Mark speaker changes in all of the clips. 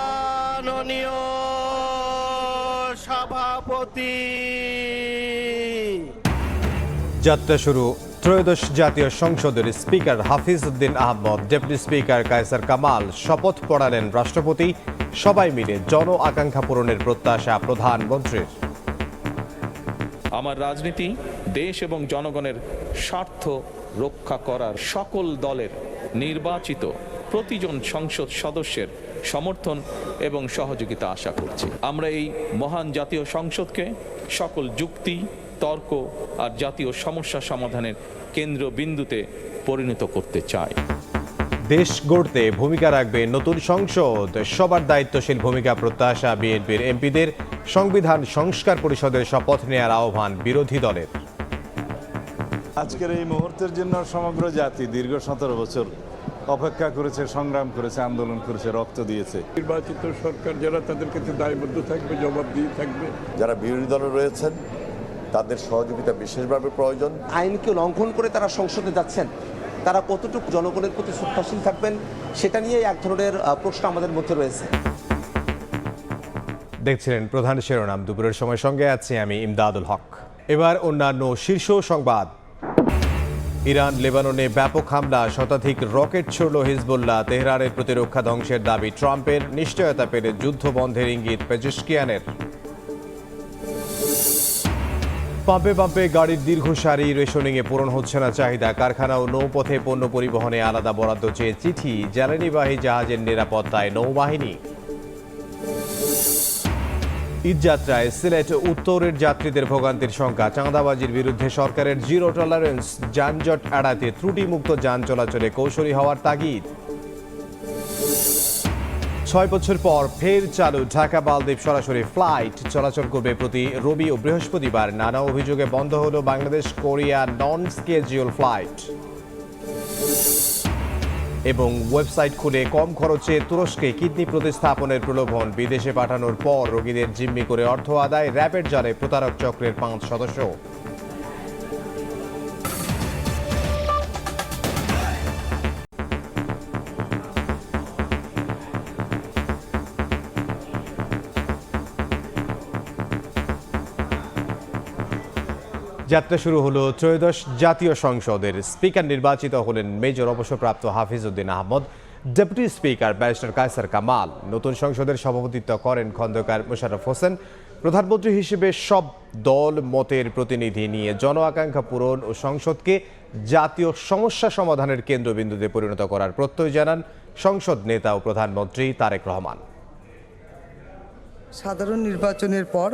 Speaker 1: মাননীয় সভাপতি।
Speaker 2: যাত্রা শুরু ত্রয়োদশ জাতীয় সংসদের স্পিকার হাফিজ উদ্দিন আহমদ, ডেপুটি স্পিকার কায়সার কামাল শপথ পড়ালেন রাষ্ট্রপতি। সবাই মিলে জন আকাঙ্ক্ষা পূরণের প্রত্যাশা প্রধানমন্ত্রীর।
Speaker 3: আমার রাজনীতি দেশ এবং জনগণের স্বার্থ রক্ষা করার সকল দলের নির্বাচিত প্রতিজন সংসদ সদস্যের সমর্থন এবং সহযোগিতা আশা করছি। আমরা এই মহান জাতীয় সংসদকে সকল যুক্তি, তর্ক আর জাতীয় সমস্যা সমাধানের কেন্দ্রবিন্দুতে পরিণত করতে চাই।
Speaker 2: দেশ গড়তে ভূমিকা রাখবে নতুন সংসদ, সবার দায়িত্বশীল ভূমিকা প্রত্যাশা বিএনপির এমপিদের। সংবিধান সংস্কার পরিষদের শপথ নেয়ার আহ্বান বিরোধী দলের।
Speaker 4: আজকের এই মুহূর্তের জন্য সমগ্র জাতি দীর্ঘ 17 বছর অপেক্ষা করেছে, সংগ্রাম করেছে, আন্দোলন করেছে, রক্ত দিয়েছে।
Speaker 5: নির্বাচিত সরকার যারা, তাদের কাছে দায়বদ্ধ থাকবে, জবাবদিহি থাকবে।
Speaker 6: যারা বিরোধী দলে রয়েছেন তাদের সহযোগিতা বিশেষভাবে প্রয়োজন।
Speaker 7: আইনকে লঙ্ঘন করে তারা সংসদে যাচ্ছেন, তারা কতটুকু জনগণের প্রতি শ্রদ্ধাশীল থাকবেন সেটা নিয়ে এক ধরনের প্রশ্ন আমাদের মধ্যে রয়েছে।
Speaker 2: দেখছিলেন প্রধান শিরোনাম। দুপুরের সময় সঙ্গে আছি আমি ইমদাদুল হক। এবার অন্যান্য শীর্ষ সংবাদ। ইরান লেবাননে ব্যাপক হামলা, শতাধিক রকেট ছুড়ল হিজবুল্লাহ। তেহরানের প্রতিরক্ষা ধ্বংসের দাবি ট্রাম্পের। নিশ্চয়তা পেলে যুদ্ধ বন্ধের ইঙ্গিত পেজেশকিয়ানের। পাম্পে পাম্পে গাড়ির দীর্ঘ সারি, রেশনিংয়ে পূরণ হচ্ছে না চাহিদা। কারখানা ও নৌপথে পণ্য পরিবহনে আলাদা বরাদ্দ চেয়ে চিঠি। জ্বালানিবাহী জাহাজের নিরাপত্তায় নৌবাহিনী। ঈদযাত্রায় সিলেট উত্তরের যাত্রীদের ভোগান্তির শঙ্কা। চাঁদাবাজির বিরুদ্ধে সরকারের জিরো টলারেন্স। যানজট এড়াতে ত্রুটিমুক্ত যান চলাচলে কৌশলী হওয়ার তাগিদ। 6 বছর পর ফের চালু ঢাকা মালদ্বীপ সরাসরি ফ্লাইট। চলাচল করবে প্রতি রবি ও বৃহস্পতিবার। নানা অভিযোগে বন্ধ হলো বাংলাদেশ কোরিয়া নন স্কেজিউল ফ্লাইট। এবং ওয়েবসাইট খুলে কম খরচে তুরস্কে কিডনি প্রতিস্থাপনের প্রলোভন। বিদেশে পাঠানোর পর রোগীদের জিম্মি করে অর্থ আদায়। র্যাবের জালে প্রতারক চক্রের 5 সদস্য। যাত্রা শুরু হলো ত্রয়োদশ জাতীয় সংসদের। স্পিকার নির্বাচিত হলেন মেজর অবসরপ্রাপ্ত Hafiz Uddin Ahmed, deputy speaker barrister Kaiser Kamal. নতুন সংসদের সভাপতিত্ব করেন খন্দকার মোশাররফ হোসেন। প্রধানমন্ত্রী হিসেবে সব দল মতের প্রতিনিধি নিয়ে জন আকাঙ্ক্ষা পূরণ ও সংসদকে জাতীয় সমস্যা সমাধানের কেন্দ্রবিন্দুতে পরিণত করার প্রত্যয় জানান সংসদ নেতা ও প্রধানমন্ত্রী তারেক রহমান।
Speaker 8: সাধারণ নির্বাচনের পর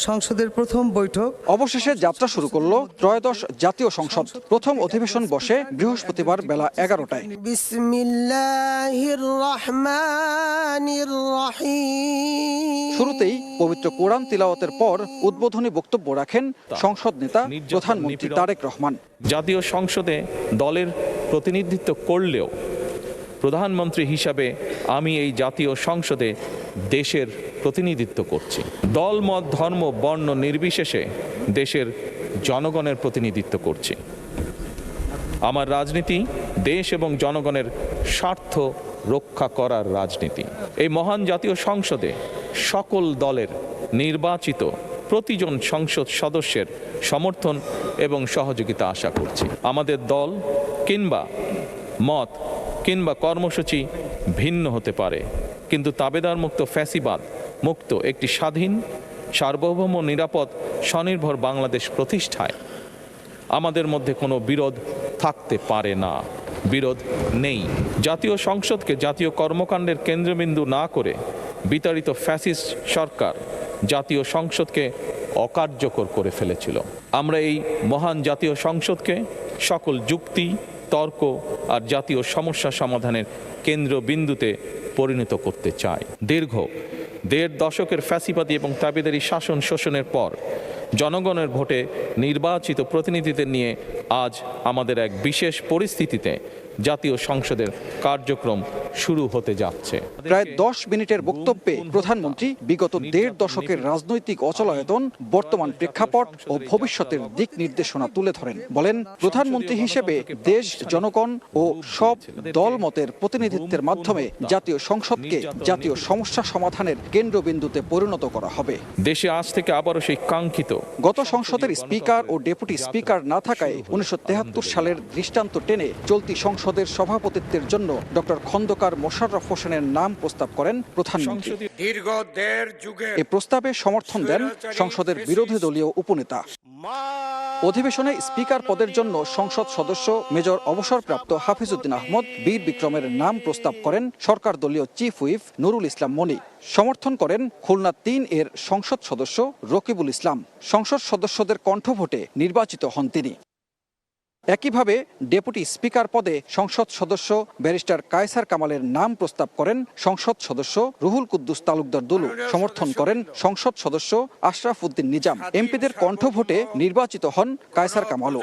Speaker 8: সংসদের প্রথম বৈঠক
Speaker 9: অবশেষে যাত্রা শুরু করলো ত্রয়োদশ জাতীয় সংসদ। প্রথম অধিবেশন বসে বৃহস্পতিবার বেলা 11টায়।
Speaker 8: বিসমিল্লাহির রহমানির রহিম।
Speaker 9: শুরুতেই পবিত্র কোরআন তিলাওয়াতের পর উদ্বোধনী বক্তব্য রাখেন সংসদ নেতা প্রধানমন্ত্রী তারেক রহমান।
Speaker 3: জাতীয় সংসদে দলের প্রতিনিধিত্ব করলেও প্রধানমন্ত্রী হিসাবে আমি এই জাতীয় সংসদে দেশের প্রতিনিধিত্ব করছি। দল, মত, ধর্ম, বর্ণ নির্বিশেষে দেশের জনগণের প্রতিনিধিত্ব করছি। আমার রাজনীতি দেশ এবং জনগণের স্বার্থ রক্ষা করার রাজনীতি। এই মহান জাতীয় সংসদে সকল দলের নির্বাচিত প্রতিজন সংসদ সদস্যের সমর্থন এবং সহযোগিতা আশা করছি। আমাদের দল কিংবা মত কিংবা কর্মসূচি ভিন্ন হতে পারে, কিন্তু তাবেদার মুক্ত, ফ্যাসিবাদ মুক্ত একটি স্বাধীন, সার্বভৌম, নিরাপদ, স্বনির্ভর বাংলাদেশ প্রতিষ্ঠায় আমাদের মধ্যে কোনো বিরোধ থাকতে পারে না। বিরোধ নেই। জাতীয় সংসদকে জাতীয় কর্মকাণ্ডের কেন্দ্রবিন্দু না করে বিতাড়িত ফ্যাসিস্ট সরকার জাতীয় সংসদকে অকার্যকর করে ফেলেছিল। আমরা এই মহান জাতীয় সংসদকে সকল যুক্তি, তর্ক আর জাতীয় সমস্যা সমাধানের কেন্দ্রবিন্দুতে পরিণত করতে চাই। দীর্ঘ 1.5 দশকের ফ্যাসিবাদী এবং তাবেদারি শাসন শোষণের পর জনগণের ভোটে নির্বাচিত প্রতিনিধিদের নিয়ে আজ আমাদের এক বিশেষ পরিস্থিতিতে জাতীয় সংসদের কার্যক্রম শুরু হতে যাচ্ছে।
Speaker 9: প্রায় 10 মিনিটের বক্তব্যে প্রধানমন্ত্রী বিগত 1.5 দশকের রাজনৈতিক অচলায়তন, বর্তমান প্রেক্ষাপট ও ভবিষ্যতের দিক নির্দেশনা তুলে ধরেন। বলেন, প্রধানমন্ত্রী হিসেবে দেশ, জনগণ ও সব দলমতের প্রতিনিধিত্বের মাধ্যমে জাতীয় সংসদকে জাতীয় সমস্যা সমাধানের কেন্দ্রবিন্দুতে পরিণত করা হবে।
Speaker 3: দেশে আজ থেকে আবারও সেই কাঙ্ক্ষিত
Speaker 9: গত সংসদের স্পিকার ও ডেপুটি স্পিকার না থাকায় 1973 সালের দৃষ্টান্ত টেনে চলতি সংসদের সভাপতিত্বের জন্য ডক্টর খন্দকার মোশাররফ হোসেনের নাম প্রস্তাব করেন প্রধানমন্ত্রী।
Speaker 5: দীর্ঘ 1.5 যুগে
Speaker 9: এ প্রস্তাবে সমর্থন দেন সংসদের বিরোধী দলীয় উপনেতা। অধিবেশনে স্পিকার পদের জন্য সংসদ সদস্য মেজর অবসরপ্রাপ্ত হাফিজউদ্দিন আহমদ বীর বিক্রমের নাম প্রস্তাব করেন সরকার দলীয় চিফ হুইপ নুরুল ইসলাম মনি। সমর্থন করেন খুলনা 3 এর সংসদ সদস্য রকিবুল ইসলাম। সংসদ সদস্যদের কণ্ঠভোটে নির্বাচিত হন তিনি। একইভাবে ডেপুটি স্পিকার পদে সংসদ সদস্য ব্যারিস্টার কায়সার কামালের নাম প্রস্তাব করেন সংসদ সদস্য রুহুল কুদ্দুস তালুকদার দুলু। সমর্থন করেন সংসদ সদস্য আশরাফ উদ্দিন নিজাম। এমপিদের কণ্ঠভোটে নির্বাচিত হন কায়সার কামালও।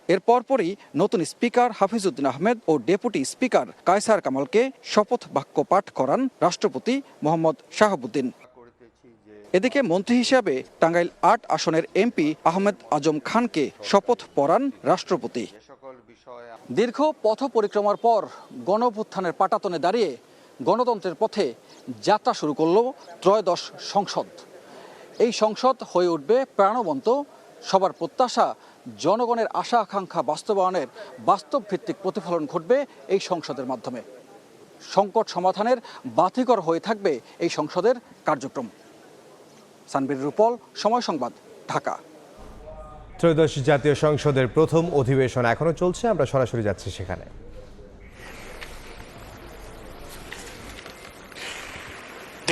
Speaker 9: এর পরপরই নতুন স্পিকার হাফিজউদ্দিন আহমেদ ও ডেপুটি স্পিকার কায়সার কামালকে শপথ বাক্য পাঠ করান রাষ্ট্রপতি মোহাম্মদ শাহাবুদ্দিন। এদিকে মন্ত্রী হিসাবে টাঙ্গাইল 8 আসনের এমপি আহমেদ আজম খানকে শপথ পড়ান রাষ্ট্রপতি। দীর্ঘ পথ পরিক্রমার পর গণঅভ্যুত্থানের পাটাতনে দাঁড়িয়ে গণতন্ত্রের পথে যাত্রা শুরু করল ত্রয়োদশ সংসদ। এই সংসদ হয়ে উঠবে প্রাণবন্ত, সবার প্রত্যাশা, জনগণের আশা আকাঙ্ক্ষা বাস্তবায়নের বাস্তব ভিত্তিক প্রতিফলন ঘটবে এই সংসদের মাধ্যমে। সংকট সমাধানের বাতিঘর হয়ে থাকবে এই সংসদের কার্যক্রম। সানবীর রূপল, সময় সংবাদ, ঢাকা।
Speaker 2: ত্রয়োদশ জাতীয় সংসদের প্রথম অধিবেশন এখনো চলছে, আমরা সরাসরি যাচ্ছি সেখানে।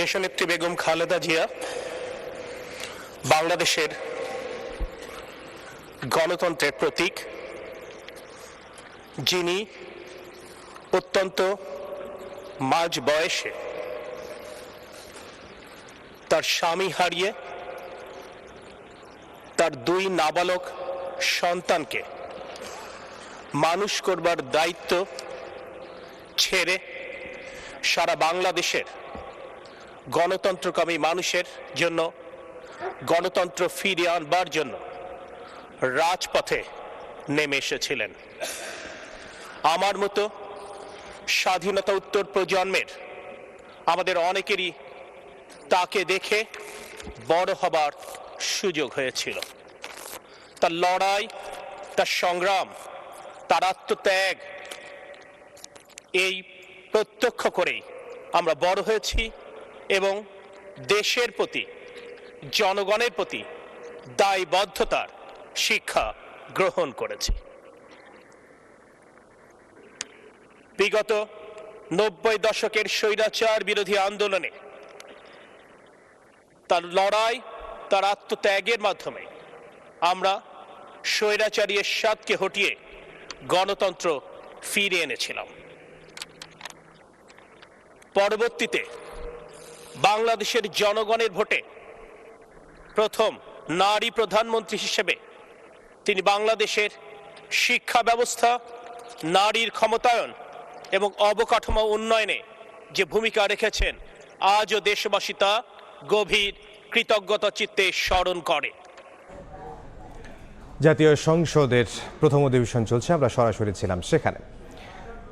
Speaker 1: দেশনেত্রী বেগম খালেদা জিয়া বাংলাদেশের গণতন্ত্রের প্রতীক, যিনি অত্যন্ত মাঝ বয়সে তার স্বামী হারিয়ে তার 2 নাবালক সন্তানকে মানুষ করবার দায়িত্ব ছেড়ে সারা বাংলাদেশের গণতন্ত্রকামী মানুষের জন্য গণতন্ত্র ফিরিয়ে আনবার জন্য রাজপথে নেমে এসেছিলেন। আমার মতো স্বাধীনতা উত্তর প্রজন্মের আমাদের অনেকেরই তাকে দেখে বড় হবার সুযোগ হয়েছিল। তার লড়াই, তার সংগ্রাম, তার আত্মত্যাগ, এই প্রত্যক্ষ করেই আমরা বড় হয়েছি এবং দেশের প্রতি, জনগণের প্রতি দায়বদ্ধতার শিক্ষা গ্রহণ করেছি। বিগত 90 দশকের স্বৈরাচার বিরোধী আন্দোলনে তার লড়াই, তার আত্মত্যাগের মাধ্যমে আমরা স্বৈরাচারী এরশাদকে হটিয়ে গণতন্ত্র ফিরিয়ে এনেছিলাম। পরবর্তীতে বাংলাদেশের জনগণের ভোটে প্রথম নারী প্রধানমন্ত্রী হিসেবে তিনি বাংলাদেশের শিক্ষা ব্যবস্থা, নারীর ক্ষমতায়ন এবং অবকাঠামো উন্নয়নে যে ভূমিকা রেখেছেন, আজও দেশবাসী তা গভীর কৃতজ্ঞতা চিত্তে স্মরণ করে।
Speaker 2: জাতীয় সংসদের প্রথম অধিবেশন চলছে, আমরা সরাসরি ছিলাম সেখানে।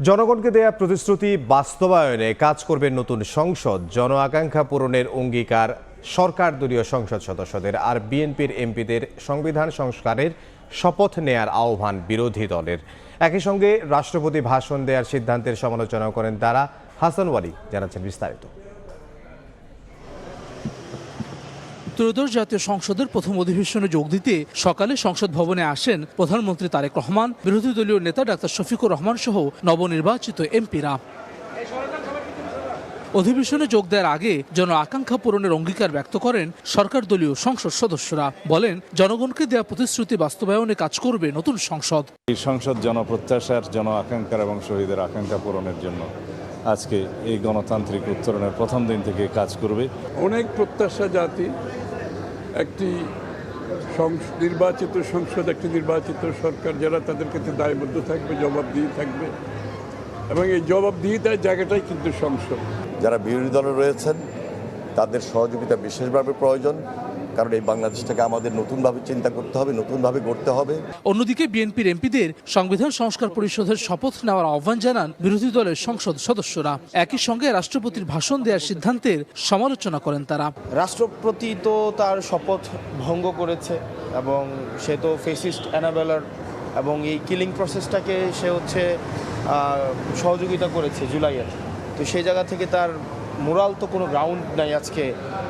Speaker 2: জনগণকে দেয়া প্রতিশ্রুতি বাস্তবায়নে কাজ করবে নতুন সংসদ। জন আকাঙ্ক্ষা পূরণের অঙ্গীকার সরকার দলীয় সংসদ সদস্যদের। আর বিএনপির এমপিদের সংবিধান সংস্কারের শপথ নেয়ার আহ্বান বিরোধী দলের। একই সঙ্গে রাষ্ট্রপতি ভাষণ দেওয়ার সিদ্ধান্তের সমালোচনা করেন তারা। হাসান ওয়ালি জানাচ্ছেন বিস্তারিত।
Speaker 10: ত্রয়োদশ জাতীয় সংসদের প্রথম অধিবেশনে যোগ দিতে সকালে সংসদ ভবনে আসেন প্রধানমন্ত্রী তারেক রহমান, বিরোধী দলীয় নেতা ডাক্তার শফিকুর রহমান সহ নবনির্বাচিত এমপিরা। অধিবেশনে যোগ দেওয়ার আগে জন আকাঙ্ক্ষা পূরণের অঙ্গীকার ব্যক্ত করেন সরকার দলীয় সংসদ সদস্যরা। বলেন, জনগণকে দেয়া প্রতিশ্রুতি বাস্তবায়নে কাজ করবে নতুন সংসদ।
Speaker 4: এই সংসদ জনপ্রত্যাশার, জন আকাঙ্ক্ষার এবং শহীদের আকাঙ্ক্ষা পূরণের জন্য আজকে এই গণতান্ত্রিক উত্তরণের প্রথম দিন থেকে কাজ করবে।
Speaker 5: অনেক প্রত্যাশা জাতি, একটি নির্বাচিত সংসদ, একটি নির্বাচিত সরকার, যারা তাদের কাছে দায়বদ্ধ থাকবে, জবাবদিহি থাকবে, এবং এই জবাবদিহিতার জায়গাটাই কিন্তু সংসদ।
Speaker 6: যারা বিরোধী দলে রয়েছেন তাদের সহযোগিতা বিশেষভাবে প্রয়োজন, কারণ এই বাংলাদেশটাকে আমাদের নতুনভাবে চিন্তা করতে হবে, নতুনভাবে গড়তে হবে।
Speaker 10: অন্যদিকে বিএনপির এমপিদের সংবিধান সংস্কার পরিষদের শপথ নেওয়ার আহ্বান জানান বিরোধী দলের সংসদ সদস্যরা। একই সঙ্গে রাষ্ট্রপতির ভাষণ দেওয়ার সিদ্ধান্তের সমালোচনা করেন তারা।
Speaker 11: রাষ্ট্রপতি তো তার শপথ ভঙ্গ করেছে এবং সে তো ফেসিস্ট অ্যানাবেলার, এবং এই কিলিং প্রসেসটাকে সে সহযোগিতা করেছে জুলাইয়ের। তো সেই জায়গা থেকে তার মোরাল তো কোনো গ্রাউন্ড নাই আজকে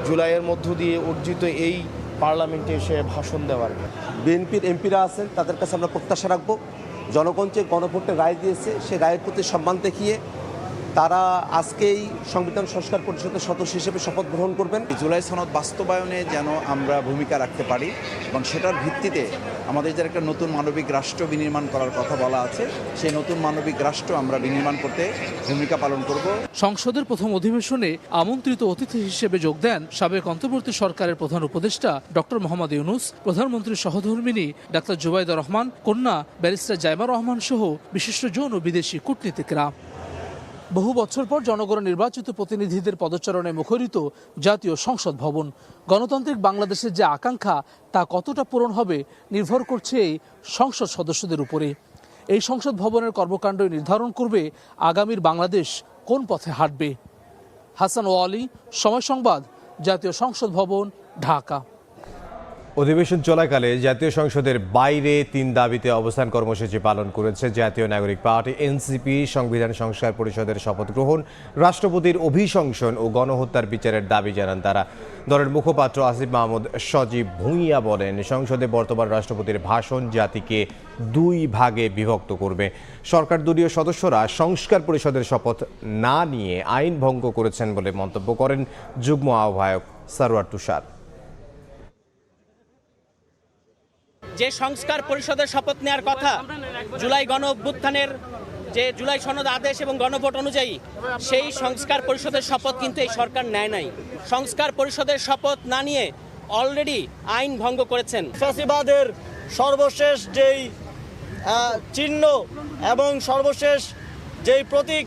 Speaker 11: জুলাইয়ের মধ্য দিয়ে অর্জিত এই পার্লামেন্টে এসে ভাষণ দেওয়ার।
Speaker 7: বিএনপির এমপিরা আছেন, তাদের কাছে আমরা প্রত্যাশা রাখবো জনগণ যে গণভোটে রায় দিয়েছে সে রায়ের প্রতি সম্মান দেখিয়ে তারা আজকেই সংবিধান সংস্কার পরিষদের সদস্য হিসেবে শপথ গ্রহণ করবেন।
Speaker 11: জুলাই সনদ বাস্তবায়নে যেন আমরা ভূমিকা রাখতে পারি এবং সেটার ভিত্তিতে আমাদের যে একটা নতুন মানবিক রাষ্ট্র বিনির্মাণ করার কথা বলা আছে, সেই নতুন মানবিক রাষ্ট্র আমরা বিনির্মাণ করতে ভূমিকা পালন করব।
Speaker 10: সংসদের প্রথম অধিবেশনে আমন্ত্রিত অতিথি হিসেবে যোগ দেন সাবেক অন্তর্বর্তী সরকারের প্রধান উপদেষ্টা ডক্টর মোহাম্মদ ইউনূস, প্রধানমন্ত্রীর সহধর্মিণী ডাক্তার জুবাইদা রহমান, কন্যা ব্যারিস্টার জাইমা রহমান সহ বিশিষ্ট জন ও বিদেশি কূটনীতিকরা। বহু বছর পর জনগণ নির্বাচিত প্রতিনিধিদের পদচারণে মুখরিত জাতীয় সংসদ ভবন। গণতান্ত্রিক বাংলাদেশের যে আকাঙ্ক্ষা তা কতটা পূরণ হবে নির্ভর করছে এই সংসদ সদস্যদের উপরে। এই সংসদ ভবনের কর্মকাণ্ড নির্ধারণ করবে আগামীর বাংলাদেশ কোন পথে হাঁটবে। হাসান ওয়ালি, সময় সংবাদ, জাতীয় সংসদ ভবন, ঢাকা।
Speaker 2: অধিবেশন চলাকালে জাতীয় সংসদের বাইরে 3 দাবিতে অবস্থান কর্মসূচি পালন করেছে জাতীয় নাগরিক পার্টি এনসিপি। সংবিধান সংস্কার পরিষদের শপথ গ্রহণ, রাষ্ট্রপতির অভিশংসন ও গণহত্যার বিচারের দাবি জানান তারা। দলের মুখপাত্র আসিফ মাহমুদ সজীব ভূঁইয়া বলেন, সংসদে বর্তমান রাষ্ট্রপতির ভাষণ জাতিকে 2 ভাগে বিভক্ত করবে। সরকার দলীয় সদস্যরা সংস্কার পরিষদের শপথ না নিয়ে আইন ভঙ্গ করেছেন বলে মন্তব্য করেন যুগ্ম আহ্বায়ক সারোয়ার তুষার।
Speaker 1: যে সংস্কার পরিষদের শপথ নেওয়ার কথা জুলাই গণ অভ্যুত্থানের যে জুলাই সনদ আদেশ এবং গণভোট অনুযায়ী, সেই সংস্কার পরিষদের শপথ কিন্তু এই সরকার নেয় নাই। সংস্কার পরিষদের শপথ না নিয়ে অলরেডি আইন ভঙ্গ করেছেন।
Speaker 11: ফ্যাসিবাদের সর্বশেষ যেই চিহ্ন এবং সর্বশেষ যেই প্রতীক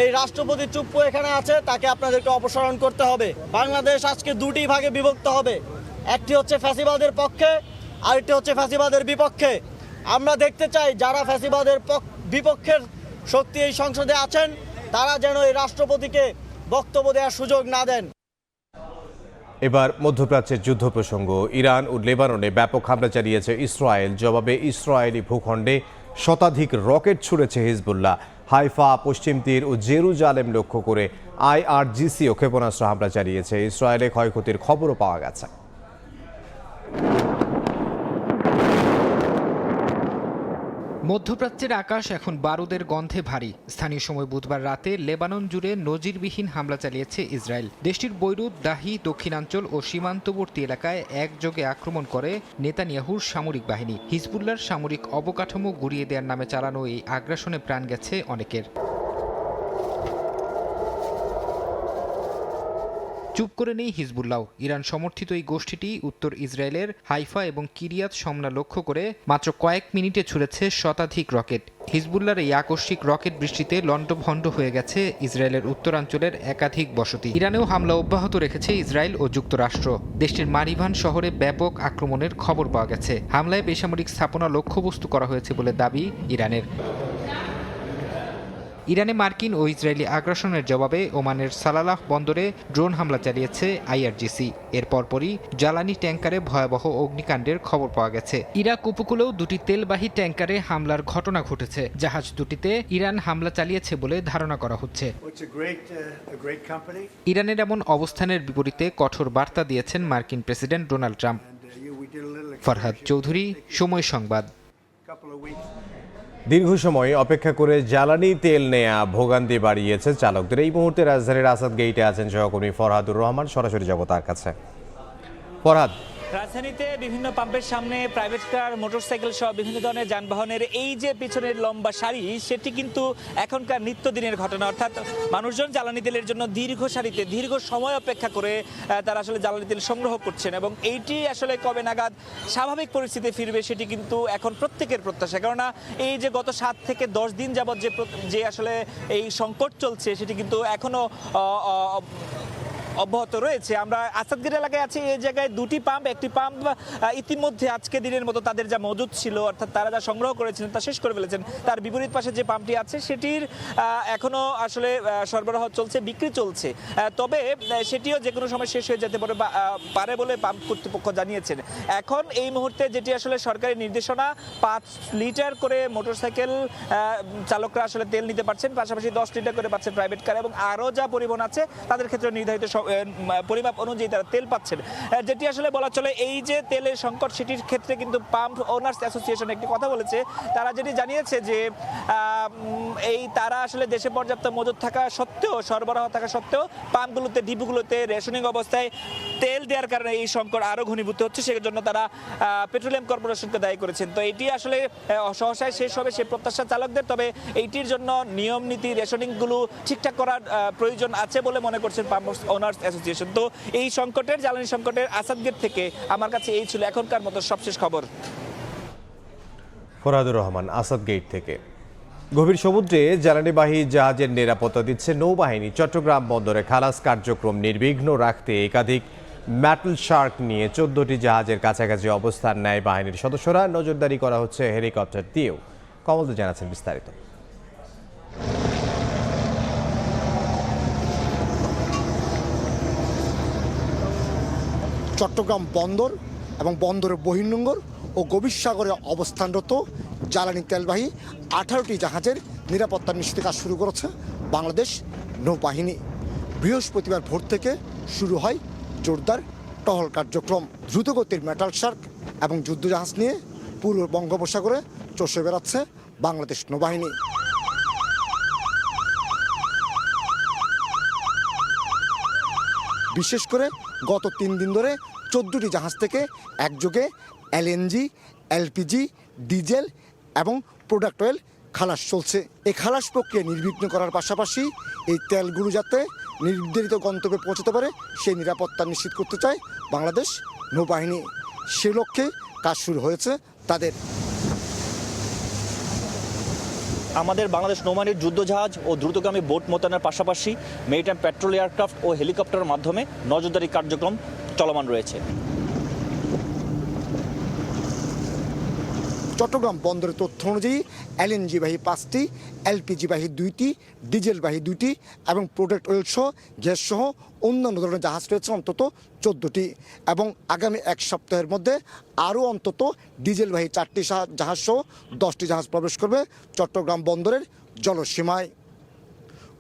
Speaker 11: এই রাষ্ট্রপতি চুপ্পু এখানে আছে, তাকে আপনাদেরকে অপসারণ করতে হবে। বাংলাদেশ আজকে 2টি ভাগে বিভক্ত হবে, একটি হচ্ছে ফ্যাসিবাদের পক্ষে, আরেকটি হচ্ছে ফ্যাসিবাদের বিপক্ষে। আমরা দেখতে চাই যারা ফ্যাসিবাদের বিপক্ষের শক্তি এই সংসদে আছেন তারা যেন এই রাষ্ট্রপতিকে বক্তব্য দেওয়ার সুযোগ না দেন।
Speaker 2: এবার মধ্যপ্রাচ্যের যুদ্ধ প্রসঙ্গ। ইরান ও লেবাননে ব্যাপক হামলা চালিয়েছে ইসরায়েল। জবাবে ইসরায়েলি ভূখণ্ডে শতাধিক রকেট ছুড়েছে হিজবুল্লাহ। হাইফা, পশ্চিম তীর ও জেরুজালেম লক্ষ্য করে IRGC ও ক্ষেপণাস্ত্র হামলা চালিয়েছে। ইসরায়েলে ক্ষয়ক্ষতির খবরও পাওয়া গেছে।
Speaker 12: মধ্যপ্রাচ্যের আকাশ এখন বারুদের গন্ধে ভারী। স্থানীয় সময় বুধবার রাতে লেবানন জুড়ে নজিরবিহীন হামলা চালিয়েছে ইসরায়েল। দেশটির বৈরুত, দাহি, দক্ষিণাঞ্চল ও সীমান্তবর্তী এলাকায় একযোগে আক্রমণ করে নেতানিয়াহুর সামরিক বাহিনী। হিজবুল্লাহর সামরিক অবকাঠামো গুঁড়িয়ে দেওয়ার নামে চালানো এই আগ্রাসনে প্রাণ গেছে অনেকের। চুপ করে নেই হিজবুল্লাহ। ইরান সমর্থিত এই গোষ্ঠীটি উত্তর ইসরায়েলের হাইফা এবং কিরিয়াত শমনা লক্ষ্য করে মাত্র কয়েক মিনিটে ছুড়েছে শতাধিক রকেট। হিজবুল্লাহর এই আকস্মিক রকেট বৃষ্টিতে লণ্ডভণ্ড হয়ে গেছে ইসরায়েলের উত্তরাঞ্চলের একাধিক বসতি। ইরানেও হামলা অব্যাহত রেখেছে ইসরায়েল ও যুক্তরাষ্ট্র। দেশটির মারিভান শহরে ব্যাপক আক্রমণের খবর পাওয়া গেছে। হামলায় বেসামরিক স্থাপনা লক্ষ্যবস্তু করা হয়েছে বলে দাবি ইরানের। ইরানে মার্কিন ও ইসরায়েলি আগ্রাসনের জবাবে ওমানের সালালাহ বন্দরে ড্রোন হামলা চালিয়েছে IRGC। এর পরপরই জ্বালানি ট্যাঙ্কারে ভয়াবহ অগ্নিকাণ্ডের খবর পাওয়া গেছে। ইরাক উপকূলেও 2টি তেলবাহী ট্যাঙ্কারে হামলার ঘটনা ঘটেছে। জাহাজ দুটিতে ইরান হামলা চালিয়েছে বলে ধারণা করা হচ্ছে। ইরানের এমন অবস্থানের বিপরীতে কঠোর বার্তা দিয়েছেন মার্কিন president Donald Trump. Farhad Chowdhury, সময় সংবাদ।
Speaker 2: দীর্ঘ সময় অপেক্ষা করে জ্বালানি তেল নেয়া ভোগান্তি বাড়িয়েছে চালকদের। এই মুহূর্তে রাজধানীর আসাদ গেইটে আছেন সহকর্মী ফরহাদুর রহমান। সরাসরি যাব তার কাছে। ফরহাদ,
Speaker 13: রাজধানীতে বিভিন্ন পাম্পের সামনে প্রাইভেট কার, মোটরসাইকেল সহ বিভিন্ন ধরনের যানবাহনের এই যে পিছনের লম্বা সারি, সেটি কিন্তু এখনকার নিত্যদিনের ঘটনা। অর্থাৎ মানুষজন জ্বালানি তেলের জন্য দীর্ঘ সারিতে দীর্ঘ সময় অপেক্ষা করে তারা আসলে জ্বালানি তেল সংগ্রহ করছেন, এবং এইটি আসলে কবে নাগাদ স্বাভাবিক পরিস্থিতি ফিরবে সেটি কিন্তু এখন প্রত্যেকের প্রত্যাশা। কেননা এই যে গত 7 থেকে 10 দিন যাবৎ যে আসলে এই সংকট চলছে, সেটি কিন্তু এখনো অব্যাহত রয়েছে। আমরা আসাদগির এলাকায় আছি, এই জায়গায় দুটি পাম্প, একটি পাম্প ইতিমধ্যে আজকে দিনের মতো তাদের যা মজুদ ছিল, অর্থাৎ তারা যা সংগ্রহ করেছিলেন তা শেষ করে ফেলেছেন। তার বিপরীত পাশে যে পাম্পটি আছে সেটির এখনো আসলে সরবরাহ চলছে, বিক্রি চলছে, তবে সেটিও যে কোনো সময় শেষ হয়ে যেতে পারে বলে পাম্প কর্তৃপক্ষ জানিয়েছেন। এখন এই মুহূর্তে যেটি আসলে সরকারি নির্দেশনা, 5 লিটার করে মোটরসাইকেল চালকরা আসলে তেল নিতে পারছেন, পাশাপাশি 10 লিটার করে পাচ্ছেন প্রাইভেট কার, এবং আরও যা পরিবহন আছে তাদের ক্ষেত্রে নির্ধারিত পরিমাপ অনুযায়ী তারা তেল পাচ্ছেন। যেটি আসলে বলা চলে এই যে তেলের সংকট, সেটির ক্ষেত্রে কিন্তু পাম্প ওনার্স অ্যাসোসিয়েশন একটি কথা বলেছে। তারা যেটি জানিয়েছে যে তারা আসলে দেশে পর্যাপ্ত মজুদ থাকা সত্ত্বেও, সরবরাহ থাকা সত্ত্বেও পাম্পগুলোতে, ডিপোগুলোতে রেশনিং অবস্থায় তেল দেওয়ার কারণে এই সংকট আরও ঘনীভূত হচ্ছে। সেজন্য তারা পেট্রোলিয়াম কর্পোরেশনকে দায়ী করেছেন। তো এটি আসলে সহসায় শেষ হবে সে প্রত্যাশা চালকদের, তবে এইটির জন্য নিয়ম নীতি, রেশনিংগুলো ঠিকঠাক করার প্রয়োজন আছে বলে মনে করছেন পাম্প ওনার্স অ্যাসোসিয়েশন। তো এই সংকটের, জ্বালানি সংকটের আসাদগেট থেকে আমার কাছে এই ছিল এখনকার মতো সবশেষ খবর।
Speaker 2: ফরহাদুর রহমান, আসাদ গেট থেকে। গভীর সমুদ্রে জ্বালানিবাহী জাহাজের নিরাপত্তা দিচ্ছে নৌবাহিনী। চট্টগ্রাম বন্দরে খালাস কার্যক্রম নির্বিঘ্ন রাখতে একাধিক মেটাল শার্ক নিয়ে 14টি জাহাজের কাছাকাছি অবস্থান নেয় বাহিনীর সদস্যরা। নজরদারি করা হচ্ছে হেলিকপ্টার দিয়েও। কমল জানাচ্ছেন বিস্তারিত।
Speaker 14: চট্টগ্রাম বন্দর এবং বন্দরের বহির্নোঙর ও গভীর সাগরে অবস্থানরত জ্বালানি তেলবাহী 18টি জাহাজের নিরাপত্তা নিশ্চিত কাজ শুরু করেছে বাংলাদেশ নৌবাহিনী। বৃহস্পতিবার ভোর থেকে শুরু হয় জোরদার টহল কার্যক্রম। দ্রুতগতির মেটাল শার্ক এবং যুদ্ধজাহাজ নিয়ে পূর্ব বঙ্গোপসাগরে চষে বেড়াচ্ছে বাংলাদেশ নৌবাহিনী। বিশেষ করে গত 3 দিন ধরে 14টি জাহাজ থেকে একযোগে LNG, LPG, ডিজেল এবং প্রোডাক্ট অয়েল খালাস চলছে। এই খালাস প্রক্রিয়া নির্বিঘ্ন করার পাশাপাশি এই তেলগুলো যাতে নির্ধারিত গন্তব্যে পৌঁছতে পারে সেই নিরাপত্তা নিশ্চিত করতে চায় বাংলাদেশ নৌবাহিনী। সে লক্ষ্যে কাজ শুরু হয়েছে তাদের।
Speaker 11: আমাদের বাংলাদেশ নৌবাহিনীর যুদ্ধজাহাজ ও দ্রুতগামী বোট মোতায়েনের পাশাপাশি মেরিটাইম পেট্রোল এয়ারক্রাফট ও হেলিকপ্টারের মাধ্যমে নজরদারি কার্যক্রম চলমান রয়েছে।
Speaker 14: চট্টগ্রাম বন্দরের তথ্য অনুযায়ী LNG-বাহী 5টি, LPG-বাহী 2টি, ডিজেলবাহী 2টি এবং প্রোডাক্ট অয়েল সহ গ্যাস সহ অন্যান্য ধরনের জাহাজ রয়েছে অন্তত 14টি, এবং আগামী 1 সপ্তাহের মধ্যে আরও অন্তত ডিজেলবাহী 4টি জাহাজ সহ 10টি জাহাজ প্রবেশ করবে চট্টগ্রাম বন্দরের জলসীমায়।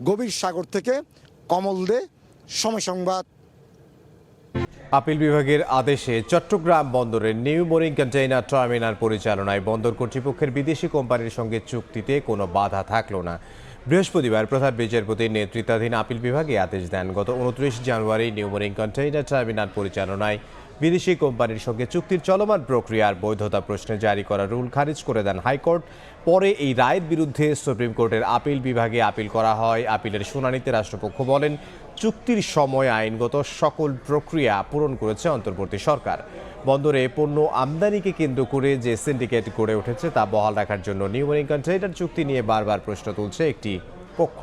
Speaker 14: গভীর সাগর থেকে কমল দে, সময় সংবাদ।
Speaker 2: আপিল বিভাগের আদেশে চট্টগ্রাম বন্দরের নিউ মরিন কন্টেইনার টার্মিনাল পরিচালনায় বন্দর কর্তৃপক্ষের বিদেশি কোম্পানির সঙ্গে চুক্তিতে কোনো বাধা থাকলো না। বৃহস্পতিবার প্রধান বিচারপতির নেতৃত্বাধীন আপিল বিভাগে আদেশ দেন। গত 29 জানুয়ারি নিউ মরিন কন্টেইনার টার্মিনাল পরিচালনায় বিদেশি কোম্পানির সঙ্গে চুক্তির চলমান প্রক্রিয়ার বৈধতা প্রশ্নে জারি করা রুল খারিজ করে দেন হাইকোর্ট। পরে এই রায়ের বিরুদ্ধে সুপ্রিম কোর্টের আপিল বিভাগে আপিল করা হয়। আপিলের শুনানিতে রাষ্ট্রপক্ষ বলেন, চুক্তির সময় আইনগত সকল প্রক্রিয়া পূরণ করেছে অন্তর্বর্তী সরকার। বন্দরে পণ্য আমদানিকে কেন্দ্র করে যে সিন্ডিকেট গড়ে উঠেছে তা বহাল রাখার জন্য নিউ মরিন কন্টেইনার চুক্তি নিয়ে বারবার প্রশ্ন তুলছে একটি পক্ষ।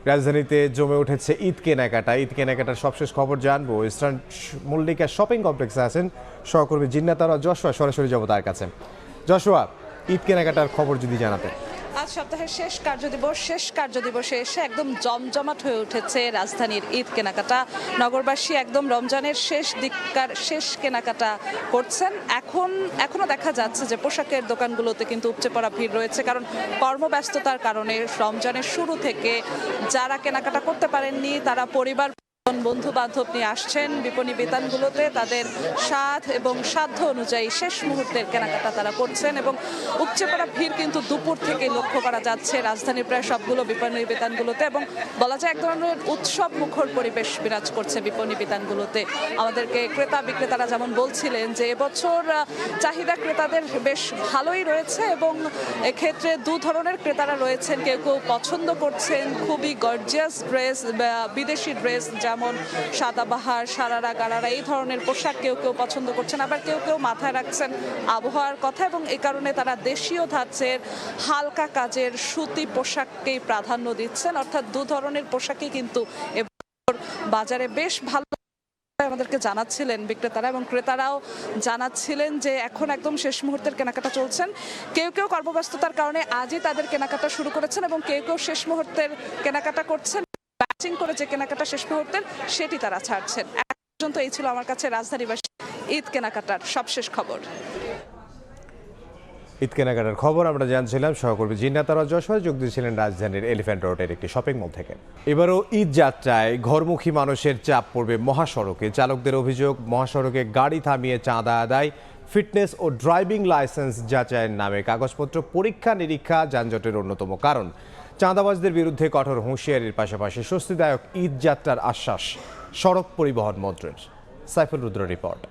Speaker 2: রাজধানীতে জমে উঠেছে ঈদ কেনাকাটা। ঈদ কেনাকাটার সবশেষ খবর জানবো। ইস্টার্ন মল্লিকা শপিং কমপ্লেক্সে আছেন সহকর্মী জিন্নাতারা জশোয়া, সরাসরি যাব তার কাছে। জশোয়া, ঈদ কেনাকাটার খবর যদি জানাতেন।
Speaker 15: আজ সপ্তাহের শেষ কার্যদিবসে এসে একদম জমজমাট হয়ে উঠেছে রাজধানীর ঈদ কেনাকাটা। নগরবাসী একদম রমজানের শেষ কেনাকাটা করছেন। এখনো দেখা যাচ্ছে যে পোশাকের দোকানগুলোতে কিন্তু উপচে পড়া ভিড় রয়েছে, কারণ কর্মব্যস্ততার কারণে রমজানের শুরু থেকে যারা কেনাকাটা করতে পারেননি তারা পরিবার বন্ধু বান্ধব নিয়ে আসছেন বিপণী বিতানগুলোতে, তাদের স্বাদ এবং সাধ্য অনুযায়ী শেষ মুহূর্তের কেনাকাটা তারা করছেন এবং উপচে পড়া ভিড় কিন্তু দুপুর থেকে লক্ষ্য করা যাচ্ছে রাজধানীর প্রায় সবগুলো বিপণী বিতানগুলোতে এবং বলা যায় এক ধরনের উৎসব মুখর পরিবেশ বিরাজ করছে বিপণী বিতানগুলোতে। আমাদেরকে ক্রেতা বিক্রেতারা যেমন বলছিলেন যে এবছর চাহিদা ক্রেতাদের বেশ ভালোই রয়েছে এবং এক্ষেত্রে দু ধরনের ক্রেতারা রয়েছেন। কেউ কেউ পছন্দ করছেন খুবই গর্জিয়াস ড্রেস, বিদেশি ড্রেস যেমন সাদাবাহার, সারারা, গারারা এই ধরনের পোশাক কেউ কেউ পছন্দ করছেন, আবার কেউ কেউ মাথায় রাখছেন আবহাওয়ার কথা এবং এই কারণে তারা দেশীয় ধাঁচের হালকা কাজের সুতি পোশাককেই প্রাধান্য দিচ্ছেন। অর্থাৎ দু ধরনের পোশাকই কিন্তু বাজারে বেশ ভালো আমাদেরকে জানাচ্ছিলেন বিক্রেতারা এবং ক্রেতারাও জানাচ্ছিলেন যে এখন একদম শেষ মুহূর্তের কেনাকাটা চলছেন। কেউ কেউ কর্মব্যস্ততার কারণে আজই তাদের কেনাকাটা শুরু করেছেন এবং কেউ কেউ শেষ মুহূর্তের কেনাকাটা করছেন, ব্যাচিং করে যে কেনাকাটা শেষ মুহূর্তের সেটি তারা ছাড়ছেন। এখন পর্যন্ত এই ছিল আমার কাছে রাজধানীবাসী ঈদ কেনাকাটার সবশেষ খবর।
Speaker 2: ঈদ কেনাকাটার খবর আমরা জানছিলাম সহকর্মী জিন্নাতারা যশোর, যোগ দিয়েছিলেন রাজধানীর এলিফ্যান্ট রোডের একটি শপিং মল থেকে। এবারও ঈদ যাত্রায় ঘরমুখী মানুষের চাপ পড়বে মহাসড়কে। চালকদের অভিযোগ, মহাসড়কে গাড়ি থামিয়ে চাঁদা আদায়, ফিটনেস ও ড্রাইভিং লাইসেন্স যাচাইয়ের নামে কাগজপত্র পরীক্ষা নিরীক্ষা যানজটের অন্যতম কারণ। চাঁদাবাজদের বিরুদ্ধে কঠোর হুঁশিয়ারির পাশাপাশি স্বস্তিদায়ক ঈদ যাত্রার আশ্বাস সড়ক পরিবহন মন্ত্রীর। সাইফুল রুদ্র রিপোর্ট।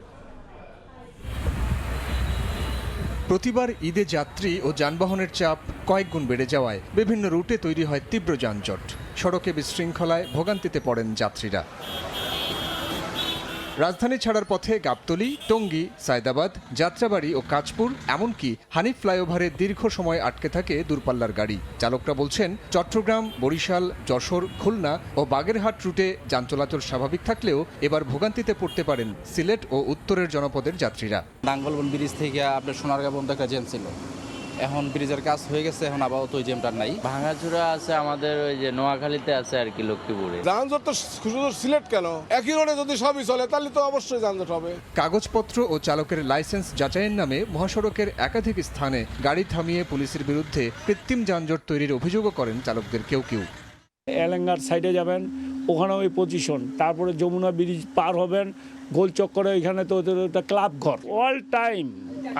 Speaker 16: প্রতিবার ঈদে যাত্রী ও যানবাহনের চাপ কয়েক গুণ বেড়ে যাওয়ায় বিভিন্ন রুটে তৈরি হয় তীব্র যানজট। সড়কে বিশৃঙ্খলায় ভোগান্তিতে পড়েন যাত্রীরা। রাজধানী ছাড়ার পথে গাবতলী, টঙ্গী, সায়দাবাদ, যাত্রাবাড়ি ও কাঁচপুর এমনকি হানিফ ফ্লাইওভারে দীর্ঘ সময় আটকে থাকে দূরপাল্লার গাড়ি। চালকরা বলছেন চট্টগ্রাম, বরিশাল, যশোর, খুলনা ও বাগেরহাট রুটে যান চলাচল স্বাভাবিক থাকলেও এবার ভোগান্তিতে পড়তে পারেন সিলেট ও উত্তরের জনপদের যাত্রীরা।
Speaker 17: নাঙ্গলবন ব্রিজ থেকে আপনার সোনারগাঁ পর্যন্ত একটা জ্যাম ছিল, এখন ব্রিজের কাজ হয়ে গেছে, এখন আপাতত ওই জ্যামটা নাই।
Speaker 18: ভাঙাচুরা আছে আমাদের ওই যে নোয়াখালীতে আছে আর কি, লক্ষ্মীপুরে।
Speaker 19: যানজট তো শুধু সিলেট কেন, একই রোডে যদি সবই চলে তাহলে তো অবশ্যই যানজট হবে।
Speaker 16: কাগজপত্র ও চালকের লাইসেন্স যাচাইয়ের নামে মহাসড়কের একাধিক স্থানে গাড়ি থামিয়ে পুলিশের বিরুদ্ধে কৃত্রিম যানজট তৈরির অভিযোগও করেন চালকদের কেউ কেউ।
Speaker 20: এলেঙ্গার সাইডে যাবেন, ওখানে ওই পজিশন, তারপরে যমুনা ব্রিজ পার হবেন, গোল চক্করে এখানে তো ওটা ক্লাব ঘর, অল টাইম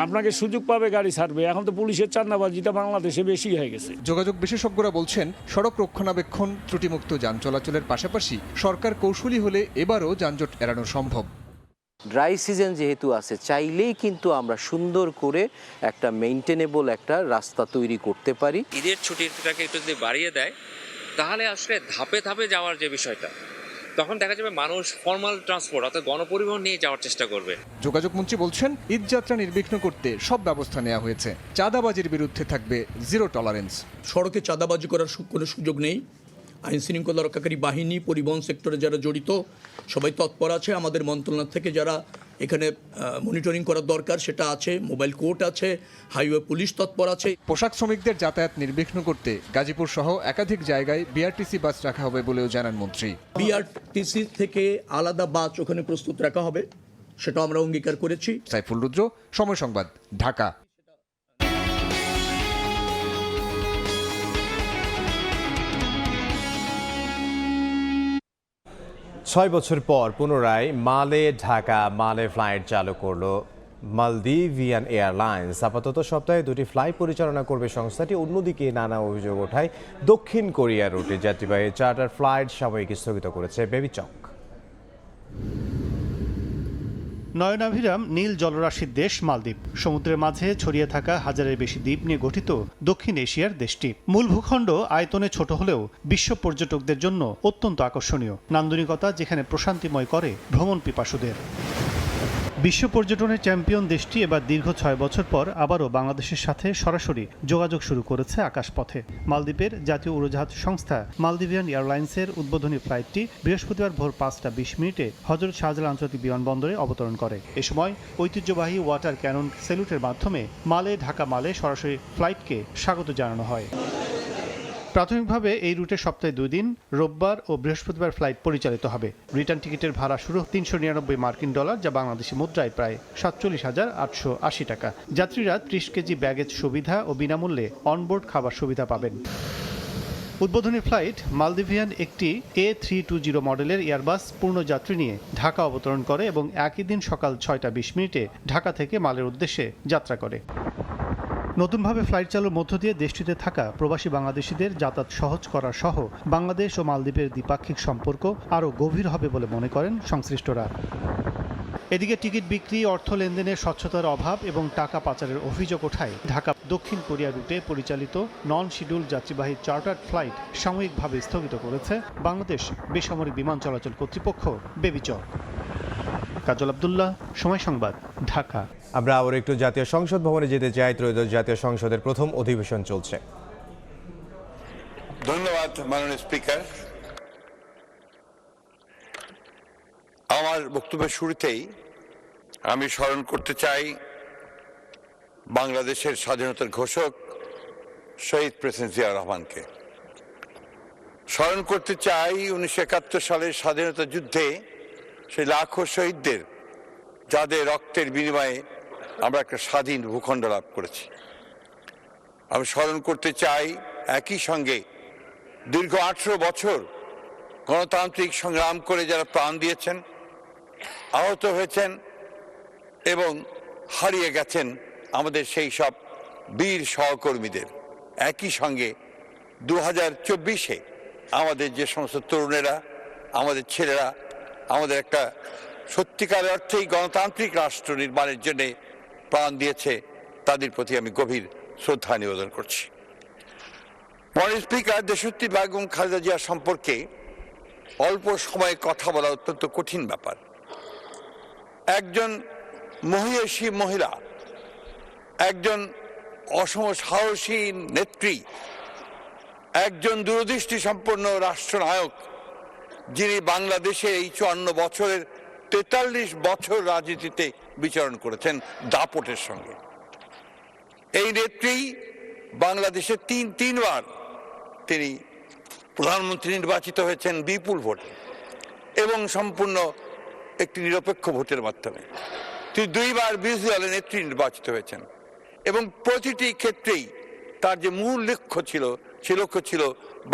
Speaker 20: আপনাকে সুযোগ পাবে গাড়ি ছাড়বে। এখন তো পুলিশের চাঁদাবাজিটা বাংলাদেশে বেশি হয়ে গেছে।
Speaker 16: যোগাযোগ বিশেষজ্ঞরা বলছেন সড়ক রক্ষণাবেক্ষণ, ত্রুটিমুক্ত যান চলাচলের পাশাপাশি সরকার কৌশলী হলে এবারও যানজট এড়ানো সম্ভব।
Speaker 21: ড্রাই সিজন যেহেতু আছে, চাইলেই কিন্তু আমরা সুন্দর করে একটা মেইনটেনেবল একটা রাস্তা তৈরি করতে পারি।
Speaker 22: ঈদের ছুটিটাকে একটু যদি বাড়িয়ে দেয় তাহলে আসলে ধাপে ধাপে যাওয়ার যে বিষয়টা, তখন দেখা যাবে মানুষ ফর্মাল ট্রান্সপোর্ট অর্থাৎ গণপরিবহন নিয়ে যাওয়ার চেষ্টা করবে।
Speaker 16: যোগাযোগ মন্ত্রী বলছেন ঈদ যাত্রা নির্বিঘ্ন করতে সব ব্যবস্থা নেওয়া হয়েছে। চাঁদাবাজির বিরুদ্ধে থাকবে জিরো টলারেন্স।
Speaker 23: সড়কে চাঁদাবাজি করার কোনো সুযোগ নেই। আইন শৃঙ্খলা রক্ষাকারী বাহিনী, পরিবহন সেক্টরে যারা জড়িত সবাই তৎপর আছে। আমাদের মন্ত্রণালয় থেকে যারা এখানে মনিটরিং করার দরকার সেটা আছে, মোবাইল কোর্ট আছে, হাইওয়ে পুলিশ তৎপর আছে।
Speaker 16: পোশাক শ্রমিকদের যাতায়াত নির্বিঘ্ন করতে গাজীপুর সহ একাধিক জায়গায় বিআরটিসি বাস রাখা হবে বলেও জানান মন্ত্রী।
Speaker 23: বিআরটিসি থেকে আলাদা বাস ওখানে প্রস্তুত রাখা হবে, সেটা আমরা অঙ্গীকার করেছি।
Speaker 16: সাইফুল রুদ্র, সময় সংবাদ, ঢাকা।
Speaker 2: 6 বছর পর পুনরায় মালে ঢাকা মালে ফ্লাইট চালু করলো মালদ্বীপিয়ান এয়ারলাইন্স। আপাতত সপ্তাহে 2টি ফ্লাইট পরিচালনা করবে সংস্থাটি। অন্যদিকে নানা অভিযোগ ওঠায় দক্ষিণ কোরিয়া রুটে যাত্রীবাহী চার্টার ফ্লাইট সাময়িক স্থগিত করেছে বেবিচক।
Speaker 24: নয়নাভিরাম নীল জলরাশির দেশ মালদ্বীপ। সমুদ্রের মাঝে ছড়িয়ে থাকা হাজারের বেশি দ্বীপ নিয়ে গঠিত দক্ষিণ এশিয়ার দেশটি। মূল ভূখণ্ড আয়তনে ছোট হলেও বিশ্ব পর্যটকদের জন্য অত্যন্ত আকর্ষণীয়। নান্দনিকতা যেখানে প্রশান্তিময় করে ভ্রমণ পিপাসুদের। বিশ্ব পর্যটনের চ্যাম্পিয়ন দেশটি এবার দীর্ঘ 6 বছর পর আবারও বাংলাদেশের সাথে সরাসরি যোগাযোগ শুরু করেছে আকাশপথে। মালদ্বীপের জাতীয় উড়োজাহাজ সংস্থা মালদ্বীপিয়ান এয়ারলাইন্সের উদ্বোধনী ফ্লাইটটি বৃহস্পতিবার ভোর 5:20 হযরত শাহজালাল আন্তর্জাতিক বিমানবন্দরে অবতরণ করে। এ সময় ঐতিহ্যবাহী ওয়াটার ক্যানন স্যালুটের মাধ্যমে মালে ঢাকা মালে সরাসরি ফ্লাইটকে স্বাগত জানানো হয়। প্রাথমিকভাবে এই রুটে সপ্তাহে 2 দিন রোববার ও বৃহস্পতিবার ফ্লাইট পরিচালিত হবে। রিটার্ন টিকিটের ভাড়া শুরু $399 মার্কিন, যা বাংলাদেশি মুদ্রায় প্রায় 47,880 টাকা। যাত্রীরা 30 কেজি ব্যাগেজ সুবিধা ও বিনামূল্যে অনবোর্ড খাবার সুবিধা পাবেন। উদ্বোধনী ফ্লাইট মালদিভিয়ান একটি A320 মডেলের এয়ারবাস পূর্ণ যাত্রী নিয়ে ঢাকা অবতরণ করে এবং একই দিন সকাল 6:20 ঢাকা থেকে মালের উদ্দেশ্যে যাত্রা করে। নতুনভাবে ফ্লাইট চালুর মধ্য দিয়ে দেশটিতে থাকা প্রবাসী বাংলাদেশিদের যাতায়াত সহজ করা সহ বাংলাদেশ ও মালদ্বীপের দ্বিপাক্ষিক সম্পর্ক আরও গভীর হবে বলে মনে করেন সংশ্লিষ্টরা। এদিকে টিকিট বিক্রি, অর্থ লেনদেনের স্বচ্ছতার অভাব এবং টাকা পাচারের অভিযোগ ওঠায় ঢাকা দক্ষিণ কোরিয়া রুটে পরিচালিত নন শিডিউল যাত্রীবাহী চার্টার্ড ফ্লাইট সাময়িকভাবে স্থগিত করেছে বাংলাদেশ বেসামরিক বিমান চলাচল কর্তৃপক্ষ বেবিচর। কাজল আব্দুল্লাহ, সময় সংবাদ, ঢাকা।
Speaker 2: আমরা আবার একটু জাতীয় সংসদ ভবনে যেতে চাই। ত্রয়োদশ জাতীয় সংসদের প্রথম অধিবেশন চলছে।
Speaker 3: ধন্যবাদ মাননীয় স্পিকার। আমার বক্তব্যের শুরুতেই আমি স্মরণ করতে চাই বাংলাদেশের স্বাধীনতার ঘোষক শহীদ প্রেসিডেন্ট জিয়া রহমানকে। স্মরণ করতে চাই 1971 সালের স্বাধীনতা যুদ্ধে সেই লাখো শহীদদের, যাদের রক্তের বিনিময়ে আমরা একটা স্বাধীন ভূখণ্ড লাভ করেছি। আমি স্মরণ করতে চাই একই সঙ্গে দীর্ঘ 18 বছর গণতান্ত্রিক সংগ্রাম করে যারা প্রাণ দিয়েছেন, আহত হয়েছেন এবং হারিয়ে গেছেন আমাদের সেই সব বীর সহকর্মীদের। একই সঙ্গে 2024-এ আমাদের যে সমস্ত তরুণেরা, আমাদের ছেলেরা আমাদের একটা সত্যিকার অর্থেই গণতান্ত্রিক রাষ্ট্র নির্মাণের জন্য প্রাণ দিয়েছে, তাদের প্রতি আমি গভীর শ্রদ্ধা নিবেদন করছি। মাননীয় স্পিকার, দেশনেত্রী বেগম খালেদা জিয়া সম্পর্কে অল্প সময়ে কথা বলা অত্যন্ত কঠিন ব্যাপার। একজন মহিয়সী মহিলা, একজন অসম সাহসী নেত্রী, একজন দূরদৃষ্টি সম্পন্ন রাষ্ট্রনায়ক, যিনি বাংলাদেশের এই 54 বছরের 43 বছর রাজনীতিতে বিচরণ করেছেন দাপটের সঙ্গে। এই নেত্রী বাংলাদেশে তিনবার তিনি প্রধানমন্ত্রী নির্বাচিত হয়েছেন বিপুল ভোটে এবং সম্পূর্ণ একটি নিরপেক্ষ ভোটের মাধ্যমে। তিনি 2বার বিরোধী দলের নেত্রী নির্বাচিত হয়েছেন এবং প্রতিটি ক্ষেত্রেই তার যে মূল লক্ষ্য ছিল, সে লক্ষ্য ছিল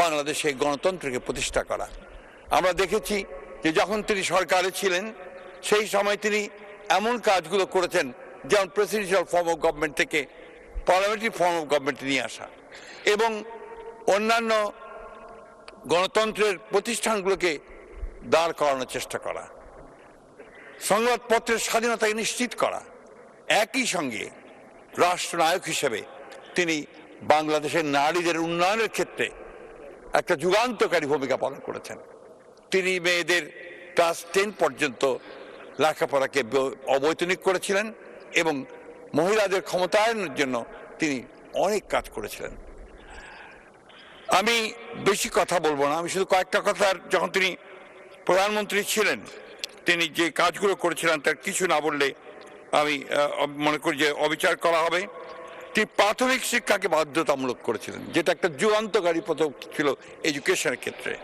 Speaker 3: বাংলাদেশে গণতন্ত্রকে প্রতিষ্ঠা করা। আমরা দেখেছি যে যখন তিনি সরকারে ছিলেন সেই সময় তিনি এমন কাজগুলো করেছেন, যেমন প্রেসিডেন্সিয়াল ফর্ম অফ গভর্নমেন্ট থেকে পার্লামেন্টারি ফর্ম অফ গভর্নমেন্টে নিয়ে আসা এবং অন্যান্য গণতন্ত্রের প্রতিষ্ঠানগুলোকে দাঁড় করানোর চেষ্টা করা, সংবাদপত্রের স্বাধীনতাকে নিশ্চিত করা। একই সঙ্গে রাষ্ট্রনায়ক হিসেবে তিনি বাংলাদেশের নারীদের উন্নয়নের ক্ষেত্রে একটা যুগান্তকারী ভূমিকা পালন করেছেন। তিনি মেয়েদের ক্লাস 10 পর্যন্ত লেখাপড়াকে অবৈতনিক করেছিলেন এবং মহিলাদের ক্ষমতায়নের জন্য তিনি অনেক কাজ করেছিলেন। আমি বেশি কথা বলবো না, আমি শুধু কয়েকটা কথা, যখন তিনি প্রধানমন্ত্রী ছিলেন তিনি যে কাজগুলো করেছিলেন তার কিছু না বললে আমি মনে করি যে অবিচার করা হবে। তিনি প্রাথমিক শিক্ষাকে বাধ্যতামূলক করেছিলেন, যেটা একটা যুগান্তকারী পদক্ষেপ ছিল এডুকেশনের ক্ষেত্রে।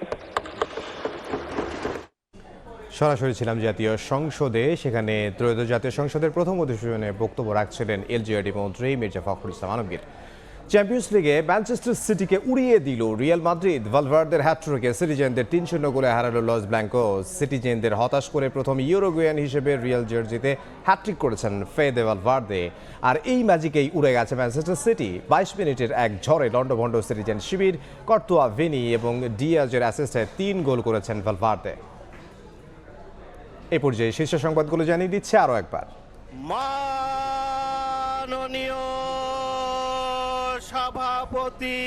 Speaker 2: সরাসরি ছিলাম জাতীয় সংসদে, সেখানে ত্রয়োদশ জাতীয় সংসদের প্রথম অধিবেশনে বক্তব্য রাখছিলেন এলজিআরডি মন্ত্রী মির্জা ফখরুল ইসলাম আলমগীর। চ্যাম্পিয়ন্স লিগে ম্যানচেস্টার সিটিকে উড়িয়ে দিল রিয়াল মাদ্রিদ। ভালভার্দের হ্যাটট্রিকে সিটিজেনদের 3-0 গোলে হারালো লস ব্ল্যাঙ্কোস। সিটিজেনদের হতাশ করে প্রথম ইউরোগুয়ান হিসেবে রিয়াল জার্সিতে হ্যাটট্রিক করেছেন ফেদে ভালভার্দে। আর এই ম্যাজিকেই উড়ে গেছে ম্যানচেস্টার সিটি। 22 মিনিটের এক ঝড়ে লন্ডভন্ড সিটিজেন শিবির, কর্তোয়া, ভিনি এবং ডিয়াজের অ্যাসিস্টে 3 গোল করেছেন ভালভার্দে। এই পর্যায়ে শীর্ষ সংবাদগুলো জানিয়ে দিচ্ছে আরও একবার।
Speaker 11: মাননীয় সভাপতি।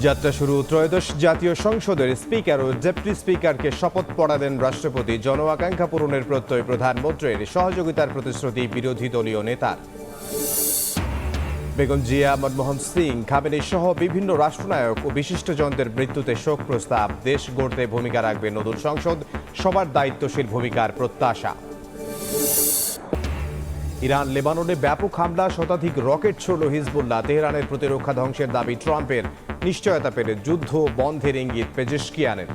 Speaker 2: যাত্রা শুরু ত্রয়োদশ জাতীয় সংসদের স্পিকার ও ডেপুটি স্পিকারকে শপথ পড়ালেন রাষ্ট্রপতি। জন আকাঙ্ক্ষা পূরণের প্রত্যয় প্রধানমন্ত্রীর, সহযোগিতার প্রতিশ্রুতি বিরোধী দলীয় নেতার। বেগম জিয়া, মনমোহন সিং, খামেনি সহ বিভিন্ন রাষ্ট্রনায়ক ও বিশিষ্টজনদের মৃত্যুতে শোক প্রস্তাব। দেশ গড়তে ভূমিকা রাখবে নতুন সংসদ, সবার দায়িত্বশীল ভূমিকার প্রত্যাশা। ইরান লেবাননে ব্যাপক হামলা, শতাধিক রকেট ছুড়ল হিজবুল্লাহ। তেহরানের প্রতিরক্ষা ধ্বংসের দাবি ট্রাম্পের, নিশ্চয়তা পেলে যুদ্ধ বন্ধের ইঙ্গিত পেজেশকিয়ানের।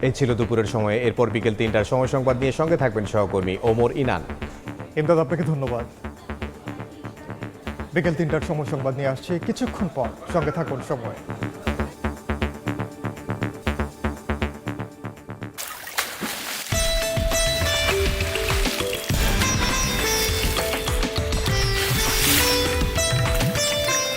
Speaker 2: এই ছিল দুপুরের সময়ে। এরপর বিকেল 3টার সময় সংবাদ নিয়ে সঙ্গে থাকবেন সহকর্মী ওমর ইনান।
Speaker 4: ইমদাদ, আপনাকে ধন্যবাদ। বিকেল 3টার সময় সংবাদ নিয়ে আসছে কিছুক্ষণ পর, সঙ্গে থাকুন সময়।